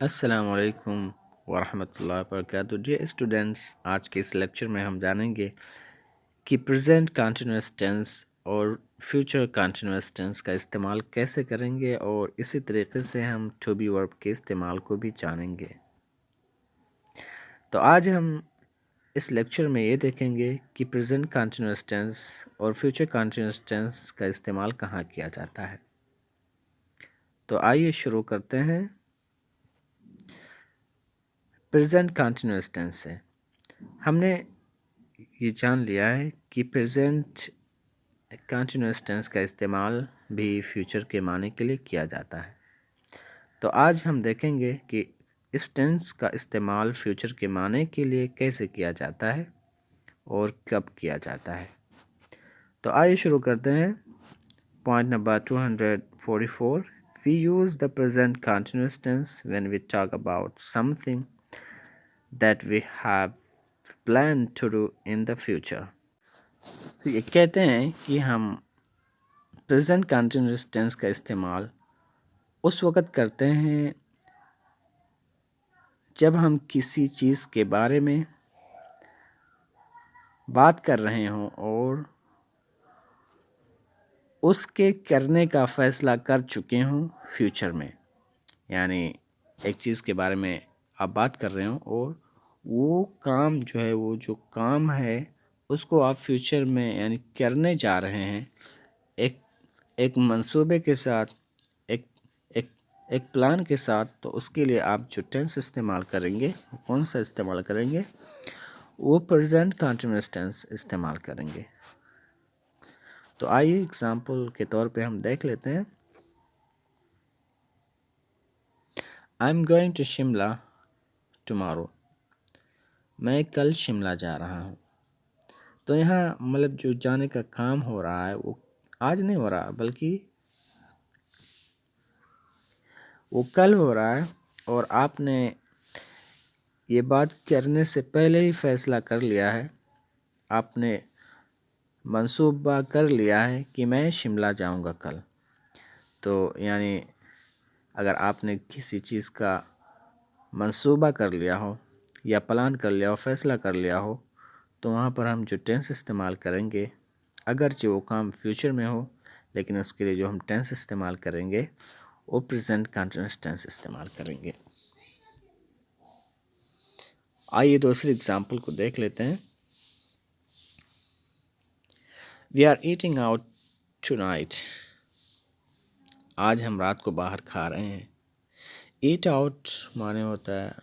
अस्सलाम वालेकुम वरहमतुल्लाहि वबरकातुहू। डियर स्टूडेंट्स, आज के इस लेक्चर में हम जानेंगे कि प्रेजेंट कंटीन्यूअस टेंस और फ्यूचर कंटीन्यूअस टेंस का इस्तेमाल कैसे करेंगे और इसी तरीके से हम टू बी वर्ब के इस्तेमाल को भी जानेंगे। तो आज हम इस लेक्चर में ये देखेंगे कि प्रेजेंट कंटीन्यूअस टेंस और फ्यूचर कंटीन्यूअस टेंस का इस्तेमाल कहाँ किया जाता है। तो आइए शुरू करते हैं प्रेजेंट कंटीन्यूअस टेंस से। हमने ये जान लिया है कि प्रेजेंट कंटीन्यूअस टेंस का इस्तेमाल भी फ्यूचर के माने के लिए किया जाता है। तो आज हम देखेंगे कि इस टेंस का इस्तेमाल फ्यूचर के माने के लिए कैसे किया जाता है और कब किया जाता है। तो आइए शुरू करते हैं। Point number 244, we use the present continuous tense when we talk about something that we have plan to do in the future. तो ये कहते हैं कि हम प्रेजेंट कंटीन्यूअस टेंस का इस्तेमाल उस वक़्त करते हैं जब हम किसी चीज़ के बारे में बात कर रहे हों और उसके करने का फ़ैसला कर चुके हों फ्यूचर में। यानी एक चीज़ के बारे में आप बात कर रहे हों और वो काम जो है, वो जो काम है उसको आप फ्यूचर में यानी करने जा रहे हैं एक एक मंसूबे के साथ, एक एक एक प्लान के साथ। तो उसके लिए आप जो टेंस इस्तेमाल करेंगे, कौन सा इस्तेमाल करेंगे, वो प्रेजेंट कंटीन्यूअस टेंस इस्तेमाल करेंगे। तो आइए एग्जांपल के तौर पे हम देख लेते हैं। I am going to Shimla tomorrow. मैं कल शिमला जा रहा हूँ। तो यहाँ मतलब जो जाने का काम हो रहा है वो आज नहीं हो रहा, बल्कि वो कल हो रहा है और आपने ये बात करने से पहले ही फैसला कर लिया है, आपने मंसूबा कर लिया है कि मैं शिमला जाऊंगा कल। तो यानी अगर आपने किसी चीज़ का मंसूबा कर लिया हो या प्लान कर लिया हो, फैसला कर लिया हो, तो वहाँ पर हम जो टेंस इस्तेमाल करेंगे, अगरचे वो काम फ्यूचर में हो, लेकिन उसके लिए जो हम टेंस इस्तेमाल करेंगे वो प्रेजेंट कंटीन्यूअस टेंस इस्तेमाल करेंगे। आइए दूसरी एग्जांपल को देख लेते हैं। We are eating out tonight. आज हम रात को बाहर खा रहे हैं। ईट आउट माने होता है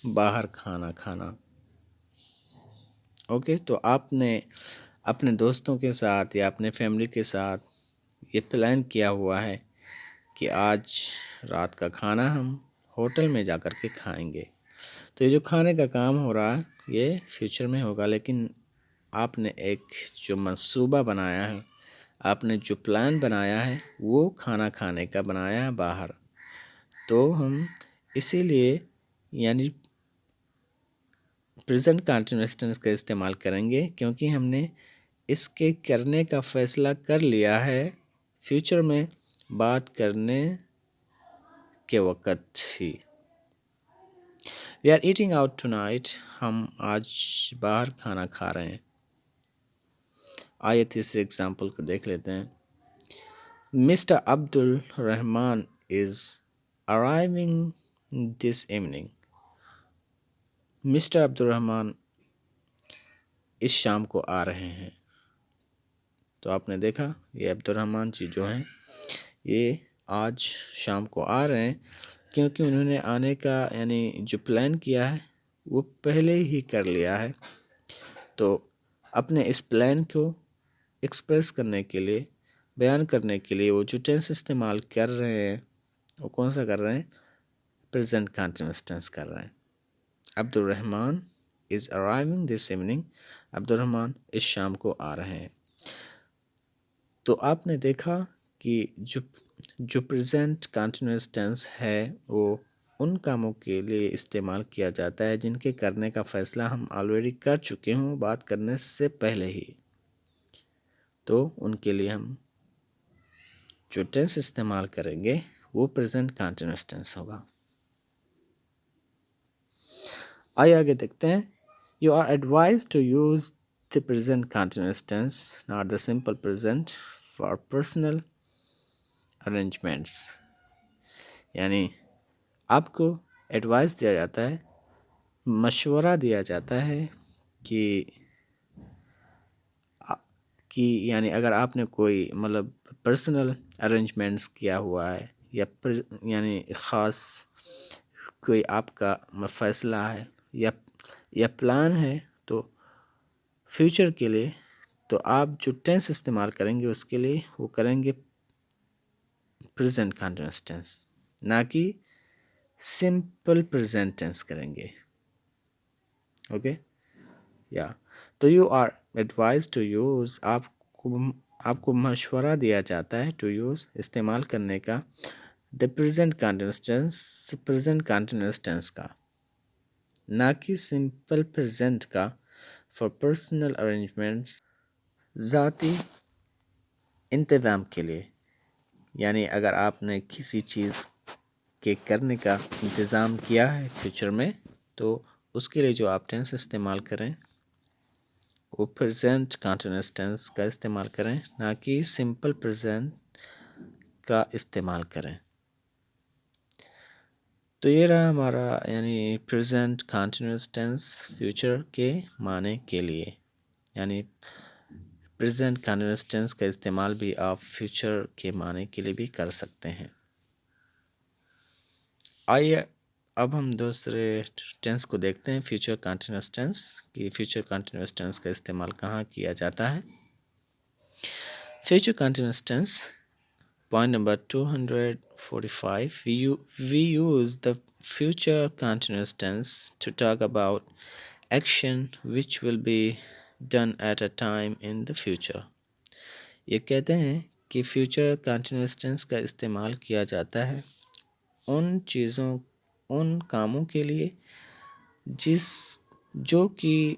बाहर खाना खाना। ओके, तो आपने अपने दोस्तों के साथ या अपने फैमिली के साथ ये प्लान किया हुआ है कि आज रात का खाना हम होटल में जा कर के खाएंगे। तो ये जो खाने का काम हो रहा है ये फ्यूचर में होगा, लेकिन आपने एक जो मंसूबा बनाया है, आपने जो प्लान बनाया है वो खाना खाने का बनाया है बाहर। तो हम इसीलिए यानी प्रेजेंट कंटीन्यूअस टेंस का इस्तेमाल करेंगे, क्योंकि हमने इसके करने का फ़ैसला कर लिया है फ्यूचर में बात करने के वक़्त ही। We are eating out tonight. हम आज बाहर खाना खा रहे हैं। आइए तीसरे एग्जाम्पल को देख लेते हैं। Mister Abdul Rahman is arriving this evening. Mister Abdul Rahman इस शाम को आ रहे हैं। तो आपने देखा ये अब्दुल रहमान जी जो हैं ये आज शाम को आ रहे हैं, क्योंकि उन्होंने आने का यानी जो प्लान किया है वो पहले ही कर लिया है। तो अपने इस प्लान को एक्सप्रेस करने के लिए, बयान करने के लिए वो जो टेंस इस्तेमाल कर रहे हैं वो कौन सा कर रहे हैं, प्रेजेंट कंटीन्यूअस टेंस कर रहे हैं। Abdul Rahman is arriving this evening. Abdul Rahman इस शाम को आ रहे हैं। तो आपने देखा कि जो प्रेजेंट कंटीन्यूअस टेंस है वो उन कामों के लिए इस्तेमाल किया जाता है जिनके करने का फ़ैसला हम ऑलरेडी कर चुके हों बात करने से पहले ही। तो उनके लिए हम जो टेंस इस्तेमाल करेंगे वो प्रेजेंट कंटीन्यूअस टेंस होगा। आइए आगे देखते हैं। You are advise to use the present continuous tense not the simple present for personal arrangements. यानी आपको एडवाइस दिया जाता है, मशवरा दिया जाता है कि यानी अगर आपने कोई मतलब पर्सनल अरेंजमेंट्स किया हुआ है या यानी ख़ास कोई आपका फ़ैसला है या प्लान है, तो फ्यूचर के लिए तो आप जो टेंस इस्तेमाल करेंगे उसके लिए वो करेंगे प्रेजेंट कंटिन्यूअस टेंस, ना कि सिंपल प्रेजेंट टेंस करेंगे। ओके या तो you are advise to use, आपको मशवरा दिया जाता है टू यूज़ इस्तेमाल करने का द प्रेजेंट कंटिन्यूअस टेंस का, ना कि सिंपल प्रेजेंट का फॉर पर्सनल अरेंजमेंट्स, ज़ाती इंतज़ाम के लिए। यानी अगर आपने किसी चीज़ के करने का इंतज़ाम किया है फ्यूचर में, तो उसके लिए जो आप टेंस इस्तेमाल करें वो प्रेजेंट कंटिन्यूअस टेंस का इस्तेमाल करें, ना कि सिंपल प्रेजेंट का इस्तेमाल करें। तो ये रहा हमारा यानी प्रेजेंट कंटिन्यूअस टेंस फ्यूचर के माने के लिए। यानी प्रेजेंट कंटिन्यूअस टेंस का इस्तेमाल भी आप फ्यूचर के माने के लिए भी कर सकते हैं। आइए अब हम दूसरे टेंस को देखते हैं, फ्यूचर कंटिन्यूअस टेंस, कि फ्यूचर कंटिन्यूअस टेंस का इस्तेमाल कहाँ किया जाता है। Future continuous tense, point number 245, we use the future continuous tense to talk about action which will be done at a time in the future। ये कहते हैं कि फ्यूचर कंटिन्यूअस टेंस का इस्तेमाल किया जाता है उन चीज़ों, उन कामों के लिए जो कि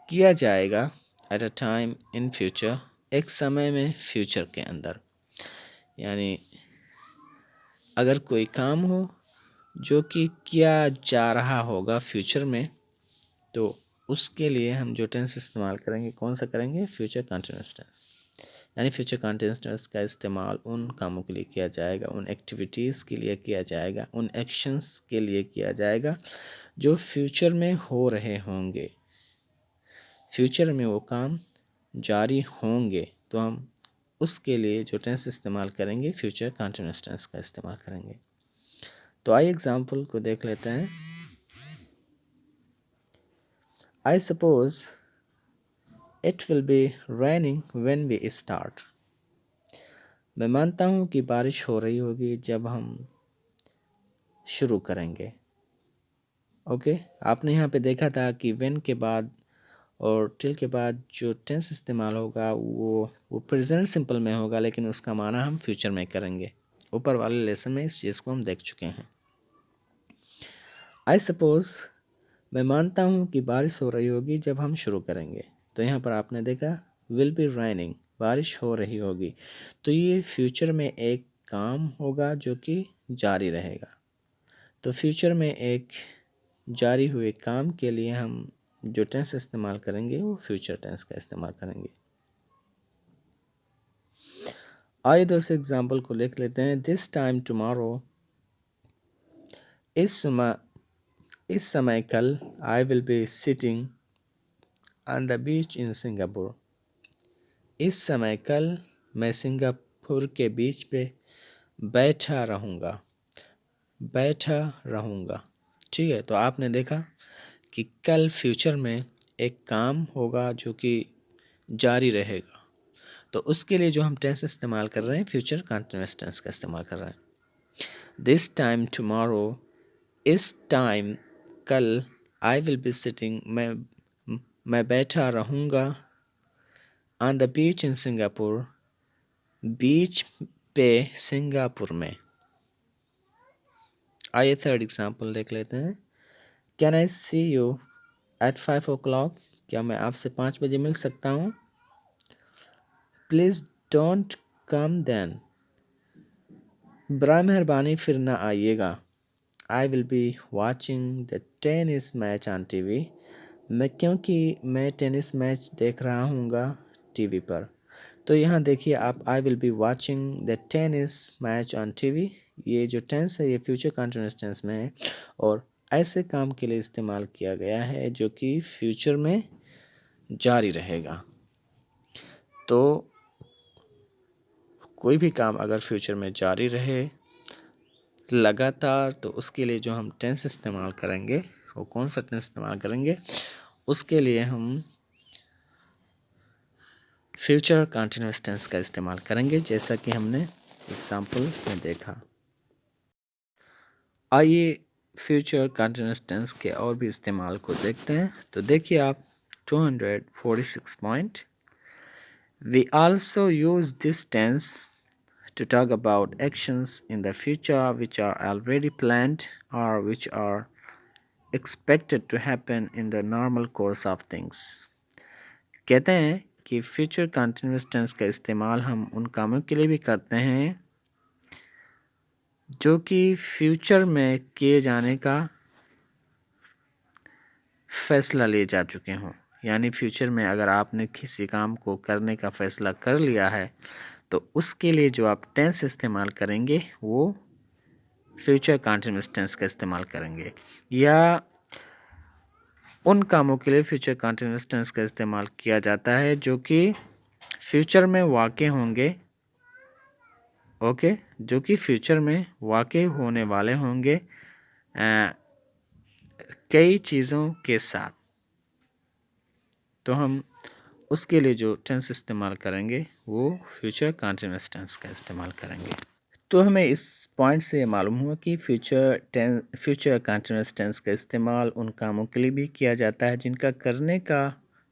किया जाएगा at a time in future, एक समय में फ्यूचर के अंदर। यानी अगर कोई काम हो जो कि किया जा रहा होगा फ्यूचर में, तो उसके लिए हम जो टेंस इस्तेमाल करेंगे कौन सा करेंगे, फ्यूचर कंटिन्यूअस टेंस। यानी फ्यूचर कंटिन्यूअस टेंस का इस्तेमाल उन कामों के लिए किया जाएगा, उन एक्टिविटीज़ के लिए किया जाएगा, उन एक्शंस के लिए किया जाएगा जो फ्यूचर में हो रहे होंगे। फ्यूचर में वो काम जारी होंगे, तो हम उसके लिए जो टेंस इस्तेमाल करेंगे फ्यूचर कंटिन्यूअस टेंस का इस्तेमाल करेंगे। तो आइए एग्जाम्पल को देख लेते हैं। I suppose it will be raining when we start. मैं मानता हूँ कि बारिश हो रही होगी जब हम शुरू करेंगे। ओके आपने यहाँ पे देखा था कि व्हेन के बाद और टिल के बाद जो टेंस इस्तेमाल होगा वो प्रेजेंट सिंपल में होगा, लेकिन उसका माना हम फ्यूचर में करेंगे। ऊपर वाले लेसन में इस चीज़ को हम देख चुके हैं। आई सपोज, मैं मानता हूँ कि बारिश हो रही होगी जब हम शुरू करेंगे। तो यहाँ पर आपने देखा विल बी राइनिंग, बारिश हो रही होगी, तो ये फ्यूचर में एक काम होगा जो कि जारी रहेगा। तो फ्यूचर में एक जारी हुए काम के लिए हम जो टेंस इस्तेमाल करेंगे वो फ्यूचर टेंस का इस्तेमाल करेंगे। आइए दोस्तों एग्जाम्पल को लिख लेते हैं। दिस टाइम टुमारो, इस समय कल, I will be sitting on the beach in Singapore. इस समय कल मैं सिंगापुर के बीच पे बैठा रहूँगा। ठीक है, तो आपने देखा कि कल फ्यूचर में एक काम होगा जो कि जारी रहेगा, तो उसके लिए जो हम टेंस इस्तेमाल कर रहे हैं फ्यूचर कंटिन्यूअस टेंस का इस्तेमाल कर रहे हैं। दिस टाइम टुमारो, इस टाइम कल, आई विल बी सिटिंग, मैं बैठा रहूँगा, on the beach in Singapore, beach पे सिंगापुर में। आइए थर्ड एग्जाम्पल देख लेते हैं। Can I see you at 5 o'clock, क्या मैं आपसे 5 बजे मिल सकता हूँ। प्लीज़ डोंट कम देन, बराए मेहरबानी फिर ना आइएगा। आई will be watching the tennis match on TV. क्योंकि मैं टेनिस मैच देख रहा हूँगा टीवी पर। तो यहाँ देखिए आप, आई will be watching the tennis match on TV. ये जो टेंस है ये फ्यूचर कंटिन्यूअस टेंस में है और ऐसे काम के लिए इस्तेमाल किया गया है जो कि फ्यूचर में जारी रहेगा। तो कोई भी काम अगर फ्यूचर में जारी रहे लगातार, तो उसके लिए जो हम टेंस इस्तेमाल करेंगे वो कौन सा टेंस इस्तेमाल करेंगे, उसके लिए हम फ्यूचर कंटिन्यूअस टेंस का इस्तेमाल करेंगे, जैसा कि हमने एग्जाम्पल में देखा। आइए फ्यूचर कंटिन्यूअस टेंस के और भी इस्तेमाल को देखते हैं। तो देखिए आप 246 point, we also use this tense to talk about actions in the future which are already planned or which are expected to happen in the normal course of things। कहते हैं कि फ्यूचर कंटिन्यूअस टेंस का इस्तेमाल हम उन कामों के लिए भी करते हैं जो कि फ्यूचर में किए जाने का फैसला लिए जा चुके हों। यानी फ्यूचर में अगर आपने किसी काम को करने का फैसला कर लिया है तो उसके लिए जो आप टेंस इस्तेमाल करेंगे वो फ्यूचर कंटिन्यूअस टेंस का इस्तेमाल करेंगे, या उन कामों के लिए फ्यूचर कंटिन्यूअस टेंस का इस्तेमाल किया जाता है जो कि फ्यूचर में वाक़ई होंगे। ओके, जो कि फ्यूचर में वाक़ई होने वाले होंगे कई चीज़ों के साथ। तो हम उसके लिए जो टेंस इस्तेमाल करेंगे वो फ्यूचर कंटिन्यूअस टेंस का इस्तेमाल करेंगे। तो हमें इस पॉइंट से मालूम हुआ कि फ्यूचर कंटिन्यूअस टेंस का इस्तेमाल उन कामों के लिए भी किया जाता है जिनका करने का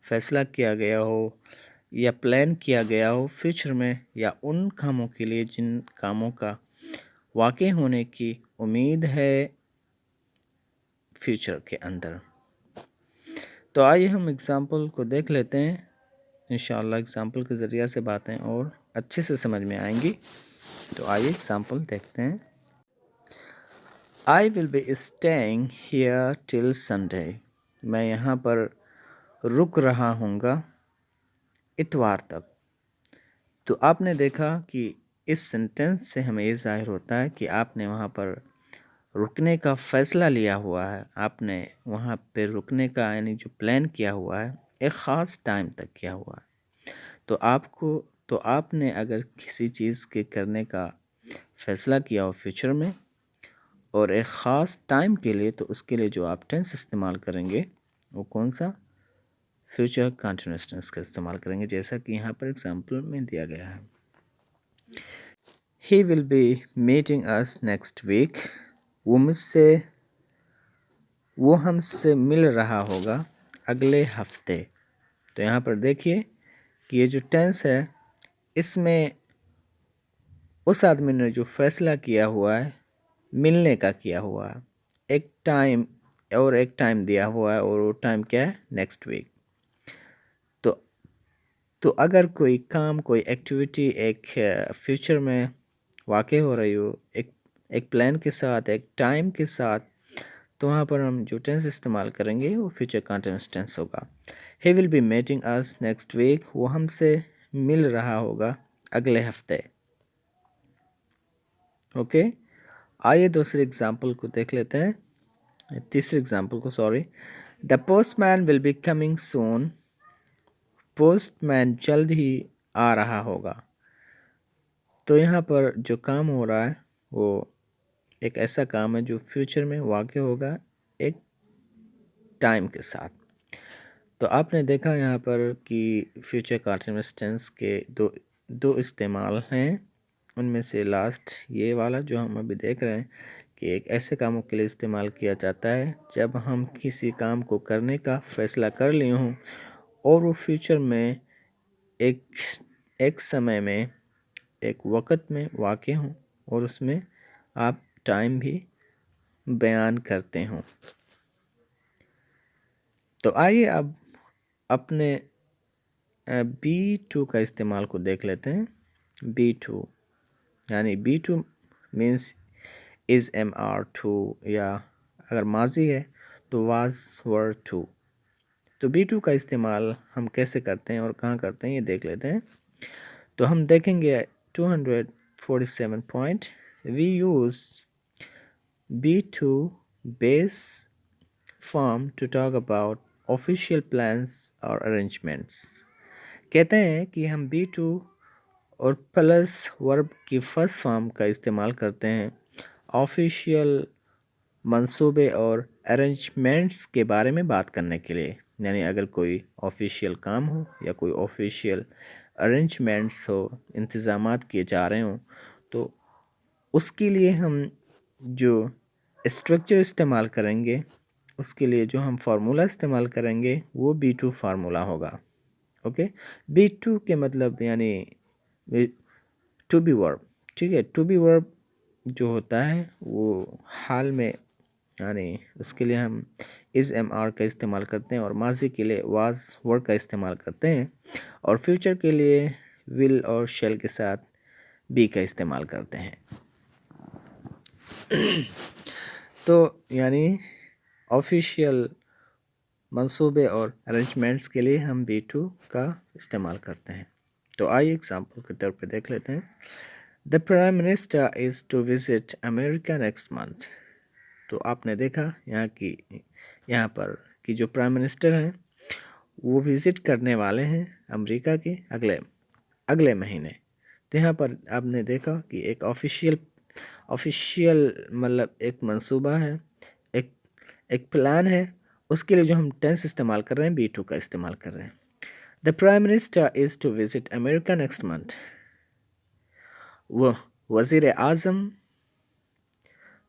फैसला किया गया हो या प्लान किया गया हो फ्यूचर में, या उन कामों के लिए जिन कामों का वाक़ई होने की उम्मीद है फ्यूचर के अंदर। तो आइए हम एग्ज़ाम्पल को देख लेते हैं। इंशाअल्लाह एग्ज़ाम्पल के ज़रिए से बातें और अच्छे से समझ में आएंगी। तो आइए एग्ज़ाम्पल देखते हैं। आई will be staying here till Sunday. मैं यहाँ पर रुक रहा हूँगा इतवार तक। तो आपने देखा कि इस सेंटेंस से हमें ये ज़ाहिर होता है कि आपने वहाँ पर रुकने का फ़ैसला लिया हुआ है। आपने वहाँ पे रुकने का यानी जो प्लान किया हुआ है एक ख़ास टाइम तक किया हुआ है। तो आपने अगर किसी चीज़ के करने का फ़ैसला किया हो फ्यूचर में और एक ख़ास टाइम के लिए, तो उसके लिए जो आप टेंस इस्तेमाल करेंगे वो कौन सा, फ्यूचर कंटिन्यूअस टेंस का इस्तेमाल करेंगे, जैसा कि यहाँ पर एग्जाम्पल में दिया गया है। He will be meeting us next week. वो हमसे मिल रहा होगा अगले हफ्ते। तो यहाँ पर देखिए कि ये जो टेंस है इसमें उस आदमी ने जो फैसला किया हुआ है मिलने का किया हुआ है, एक टाइम दिया हुआ है और वो टाइम क्या है, नेक्स्ट वीक। तो अगर कोई काम कोई एक्टिविटी एक फ्यूचर में वाक़ई हो रही हो एक प्लान के साथ एक टाइम के साथ, तो वहाँ पर हम जो टेंस इस्तेमाल करेंगे वो फ्यूचर कंटिन्यूअस टेंस होगा। He will be meeting us next week. वो हमसे मिल रहा होगा अगले हफ्ते। ओके, आइए दूसरे एग्जाम्पल को देख लेते हैं, तीसरे एग्जाम्पल को, sorry. The postman will be coming soon. Postman जल्द ही आ रहा होगा। तो यहाँ पर जो काम हो रहा है वो एक ऐसा काम है जो फ्यूचर में वाक़ई होगा एक टाइम के साथ। तो आपने देखा यहाँ पर कि फ्यूचर कंटिन्यूअस टेंस के दो इस्तेमाल हैं। उनमें से लास्ट ये वाला जो हम अभी देख रहे हैं कि एक ऐसे कामों के लिए इस्तेमाल किया जाता है जब हम किसी काम को करने का फ़ैसला कर लिए हों और वो फ्यूचर में एक समय में एक वक़्त में वाक़ई हों और उसमें आप टाइम भी बयान करते हों। तो आइए अब अपने B2 का इस्तेमाल को देख लेते हैं। B2 यानी B2 means is MR to, या अगर माजी है तो वाज वर टू। तो बी टू का इस्तेमाल हम कैसे करते हैं और कहाँ करते हैं ये देख लेते हैं। तो हम देखेंगे 247 point, we use B2 base form to talk about official plans or arrangements। कहते हैं कि हम B2 और प्लस वर्ब की फर्स्ट फॉर्म का इस्तेमाल करते हैं ऑफिशियल मंसूबे और अरेंजमेंट्स के बारे में बात करने के लिए। यानी अगर कोई ऑफिशियल काम हो या कोई ऑफिशियल अरेंजमेंट्स हो, इंतज़ामात किए जा रहे हों, तो उसके लिए हम जो स्ट्रक्चर इस्तेमाल करेंगे, उसके लिए जो हम फार्मूला इस्तेमाल करेंगे वो B2 फार्मूला होगा। ओके, B2 के मतलब यानी टू बी वर्ब, ठीक है। टू बी वर्ब जो होता है वो हाल में, यानी उसके लिए हम इज़ MR का इस्तेमाल करते हैं, और माजी के लिए वाज वर्ब का इस्तेमाल करते हैं, और फ्यूचर के लिए विल और शेल के साथ बी का इस्तेमाल करते हैं। तो यानी ऑफिशियल मंसूबे और अरेंजमेंट्स के लिए हम B2 का इस्तेमाल करते हैं। तो आइए एग्जाम्पल के तौर पे देख लेते हैं। The prime minister is to visit America next month. तो आपने देखा यहाँ पर कि जो प्राइम मिनिस्टर हैं वो विज़िट करने वाले हैं अमेरिका के अगले महीने। तो यहाँ पर आपने देखा कि एक ऑफिशियल मतलब एक मंसूबा है, एक प्लान है, उसके लिए जो हम टेंस इस्तेमाल कर रहे हैं B2 का इस्तेमाल कर रहे हैं। The prime minister is to visit America next month. वो वज़ीर आज़म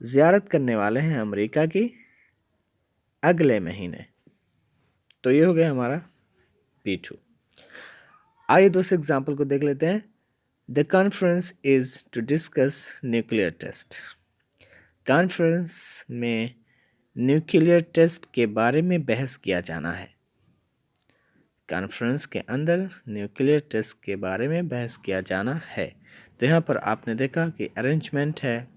ज़ियारत करने वाले हैं अमेरिका की अगले महीने। तो ये हो गया हमारा B2। आइए दूसरे एग्जाम्पल को देख लेते हैं। The conference is to discuss nuclear test. Conference में न्यूक्लियर टेस्ट के बारे में बहस किया जाना है। कॉन्फ्रेंस के अंदर न्यूक्लियर टेस्ट के बारे में बहस किया जाना है। तो यहाँ पर आपने देखा कि अरेंजमेंट है,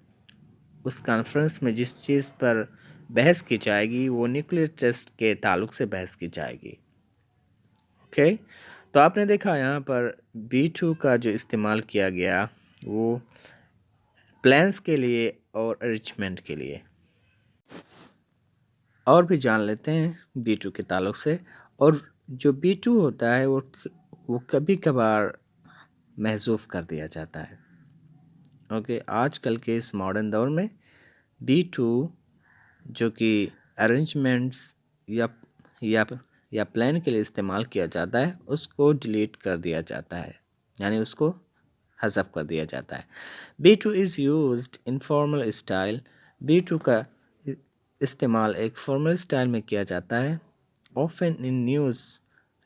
उस कॉन्फ्रेंस में जिस चीज़ पर बहस की जाएगी वो न्यूक्लियर टेस्ट के ताल्लुक से बहस की जाएगी। ओके, तो आपने देखा यहाँ पर B2 का जो इस्तेमाल किया गया वो प्लान्स के लिए और अरेंजमेंट के लिए। और भी जान लेते हैं B2 के ताल्लुक से। और जो B2 होता है वो कभी कभार महसूफ कर दिया जाता है। ओके, आजकल के इस मॉडर्न दौर में B2 जो कि अरेंजमेंट्स या प्लान के लिए इस्तेमाल किया जाता है उसको डिलीट कर दिया जाता है, यानी उसको हज़फ कर दिया जाता है। B2 is used in formal style. B2 का इस्तेमाल एक फॉर्मल स्टाइल में किया जाता है, ऑफन इन न्यूज़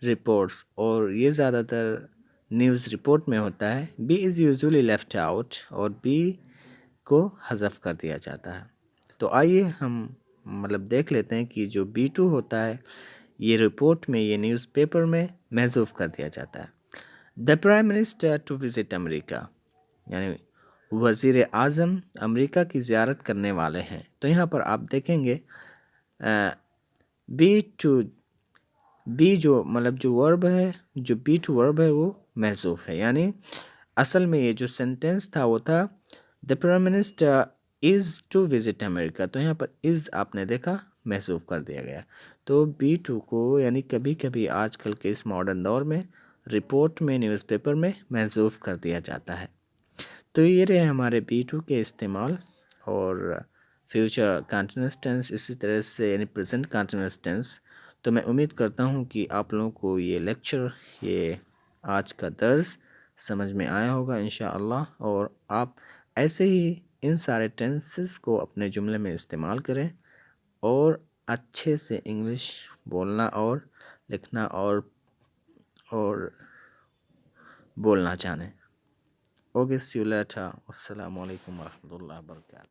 रिपोर्ट्स, और ये ज़्यादातर न्यूज़ रिपोर्ट में होता है। Be is usually left out, और बी को हज़फ कर दिया जाता है। तो आइए हम मतलब देख लेते हैं कि जो B2 होता है ये रिपोर्ट में, ये न्यूज़पेपर में महसूफ कर दिया जाता है। The prime minister to visit America, यानी वज़ीर आज़म अमेरिका की ज़ियारत करने वाले हैं। तो यहाँ पर आप देखेंगे बी जो मतलब जो वर्ब है, जो B2 वर्ब है वो महसूफ है। यानी असल में ये जो सेंटेंस था वो था the prime minister is to visit America. तो यहाँ पर इज़ आपने देखा महसूफ कर दिया गया। तो B2 को यानी कभी कभी आजकल के इस मॉडर्न दौर में रिपोर्ट में, न्यूज़पेपर में महसूफ कर दिया जाता है। तो ये रहे हमारे B2 के इस्तेमाल। और फ्यूचर कंटीन्यूअस टेंस इसी तरह से, यानी प्रेजेंट कंटीन्यूअस टेंस। तो मैं उम्मीद करता हूँ कि आप लोगों को ये लेक्चर, ये आज का दर्स समझ में आया होगा इंशाअल्लाह, और आप ऐसे ही इन सारे टेंसेस को अपने जुमले में इस्तेमाल करें और अच्छे से इंग्लिश बोलना और लिखना और बोलना जाने। Okay, see you later. अस्सलामु अलैकुम व रहमतुल्लाहि व बरकातहू।